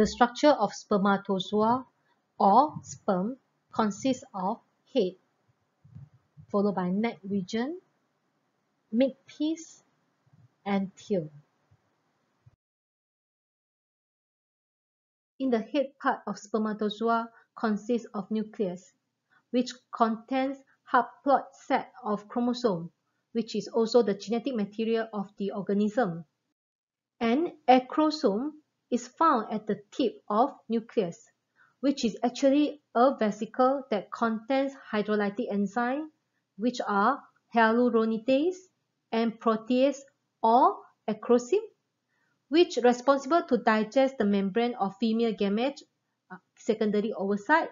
The structure of spermatozoa or sperm consists of head, followed by neck region, midpiece, and tail. In the head part of spermatozoa consists of nucleus, which contains haploid set of chromosome, which is also the genetic material of the organism. An acrosome is found at the tip of nucleus, which is actually a vesicle that contains hydrolytic enzymes, which are hyaluronidase and protease or acrosome, which are responsible to digest the membrane of female gamete, secondary oocyte,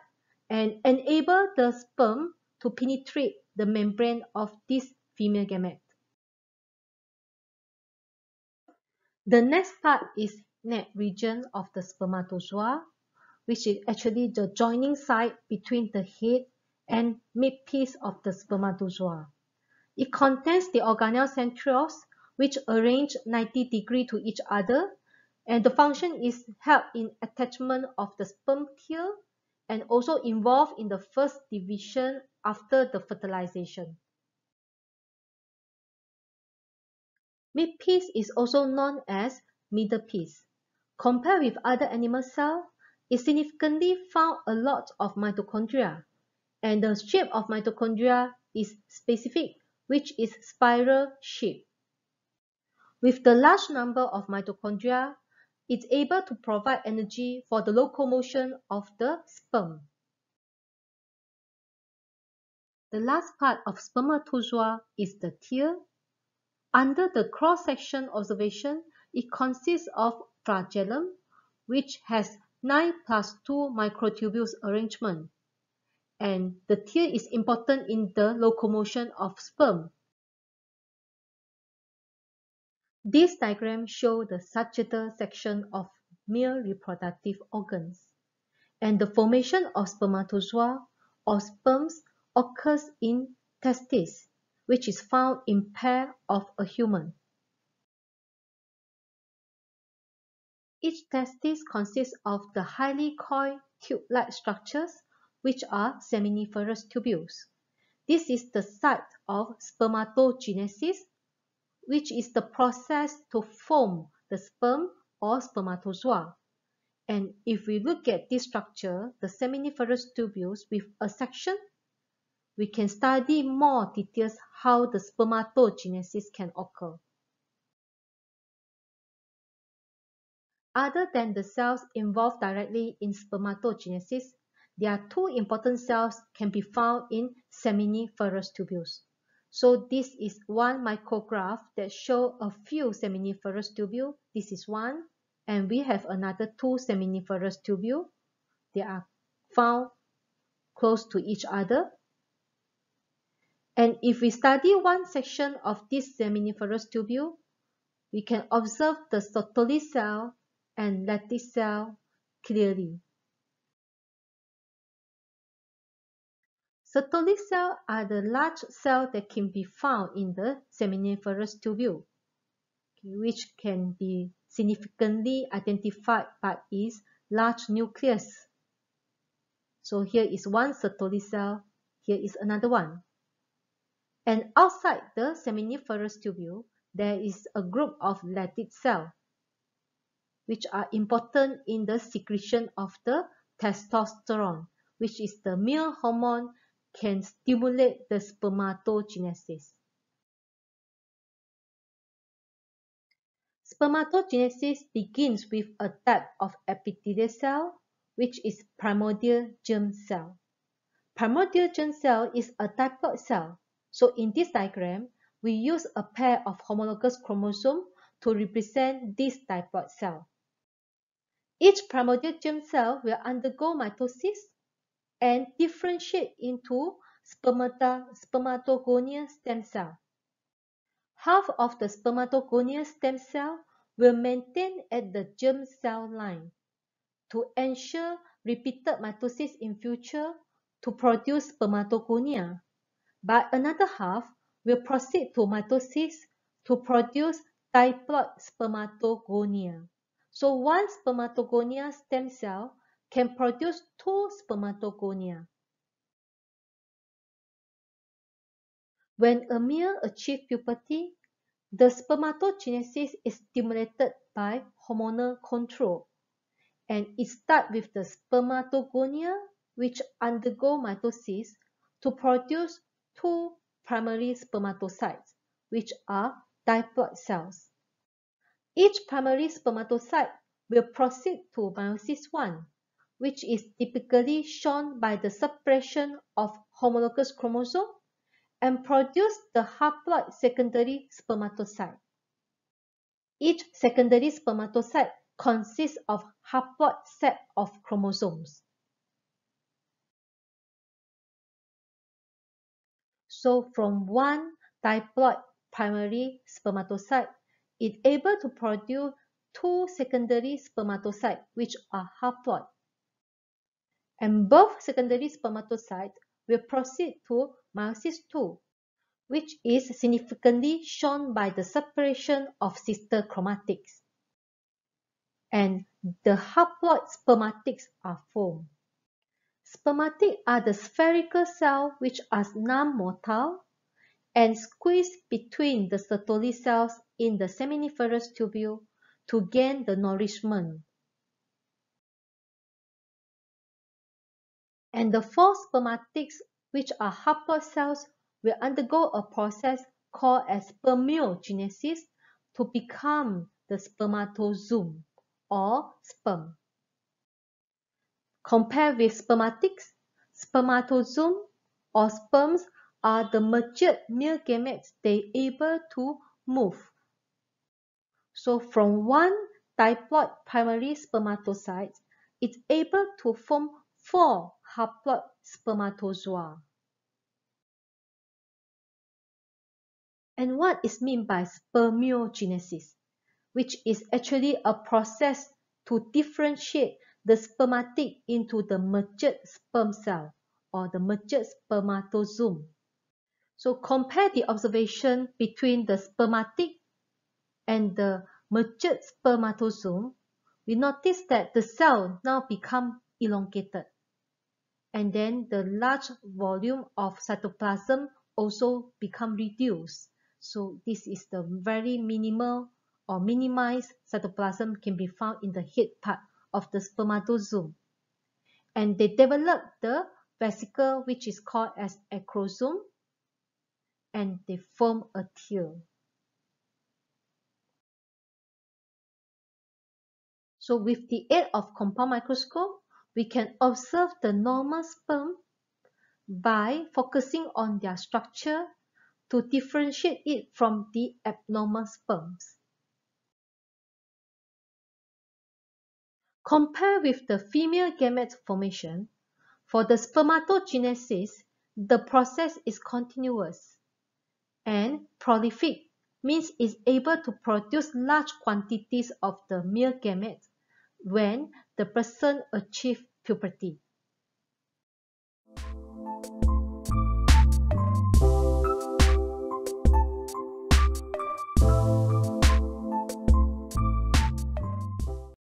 and enable the sperm to penetrate the membrane of this female gamete. The next part is neck region of the spermatozoa, which is actually the joining site between the head and midpiece of the spermatozoa. It contains the organelle centrioles, which arrange 90 degrees to each other, and the function is help in attachment of the sperm tail and also involved in the first division after the fertilization. Midpiece is also known as middle piece. Compared with other animal cells, it significantly found a lot of mitochondria, and the shape of mitochondria is specific, which is spiral shape. With the large number of mitochondria, it's able to provide energy for the locomotion of the sperm. The last part of spermatozoa is the tail. Under the cross-section observation, it consists of flagellum, which has 9 plus 2 microtubules arrangement. And the tail is important in the locomotion of sperm. This diagram shows the sagittal section of male reproductive organs. And the formation of spermatozoa or sperms occurs in testes, which is found in pair of a human. Each testis consists of the highly coiled tube-like structures, which are seminiferous tubules. This is the site of spermatogenesis, which is the process to form the sperm or spermatozoa. And if we look at this structure, the seminiferous tubules with a section, we can study more details how the spermatogenesis can occur. Other than the cells involved directly in spermatogenesis, there are 2 important cells can be found in seminiferous tubules. So this is one micrograph that shows a few seminiferous tubules. This is one, and we have another 2 seminiferous tubules. They are found close to each other. And if we study one section of this seminiferous tubule, we can observe the Sertoli cell and lattice cell clearly. Sertoli cells are the large cells that can be found in the seminiferous tubule, which can be significantly identified by its large nucleus. So here is one Sertoli cell, here is another one. And outside the seminiferous tubule, there is a group of lattice cells, which are important in the secretion of the testosterone, which is the male hormone can stimulate the spermatogenesis. Spermatogenesis begins with a type of epithelial cell, which is primordial germ cell. Primordial germ cell is a diploid cell. So in this diagram, we use a pair of homologous chromosomes to represent this diploid cell. Each primordial germ cell will undergo mitosis and differentiate into spermatogonial stem cell. Half of the spermatogonial stem cell will maintain at the germ cell line to ensure repeated mitosis in future to produce spermatogonia, but another half will proceed to mitosis to produce diploid spermatogonia. So one spermatogonia stem cell can produce two spermatogonia. When a male achieves puberty, the spermatogenesis is stimulated by hormonal control, and it starts with the spermatogonia, which undergo mitosis to produce two primary spermatocytes, which are diploid cells. Each primary spermatocyte will proceed to meiosis I, which is typically shown by the suppression of homologous chromosome and produce the haploid secondary spermatocyte. Each secondary spermatocyte consists of haploid set of chromosomes. So from one diploid primary spermatocyte, it is able to produce two secondary spermatocytes, which are haploid. And both secondary spermatocytes will proceed to meiosis II, which is significantly shown by the separation of sister chromatids. And the haploid spermatids are formed. Spermatids are the spherical cells which are non-motile and squeeze between the Sertoli cells in the seminiferous tubule to gain the nourishment. And the four spermatids, which are haploid cells, will undergo a process called as spermiogenesis to become the spermatozoon or sperm. Compared with spermatids, spermatozoon or sperms are the matured male gametes they are able to move. So from one diploid primary spermatocyte, it's able to form four haploid spermatozoa. And what is meant by spermiogenesis, which is actually a process to differentiate the spermatid into the matured sperm cell or the matured spermatozoon. So compare the observation between the spermatid and the matured spermatozoon. We notice that the cell now become elongated, and then the large volume of cytoplasm also become reduced. So this is the very minimal or minimized cytoplasm can be found in the head part of the spermatozoon. And they develop the vesicle which is called as acrosome, and they form a tail. So with the aid of compound microscope, we can observe the normal sperm by focusing on their structure to differentiate it from the abnormal sperms. Compared with the female gamete formation, for the spermatogenesis, the process is continuous and prolific, means it's able to produce large quantities of the male gametes when the person achieves puberty.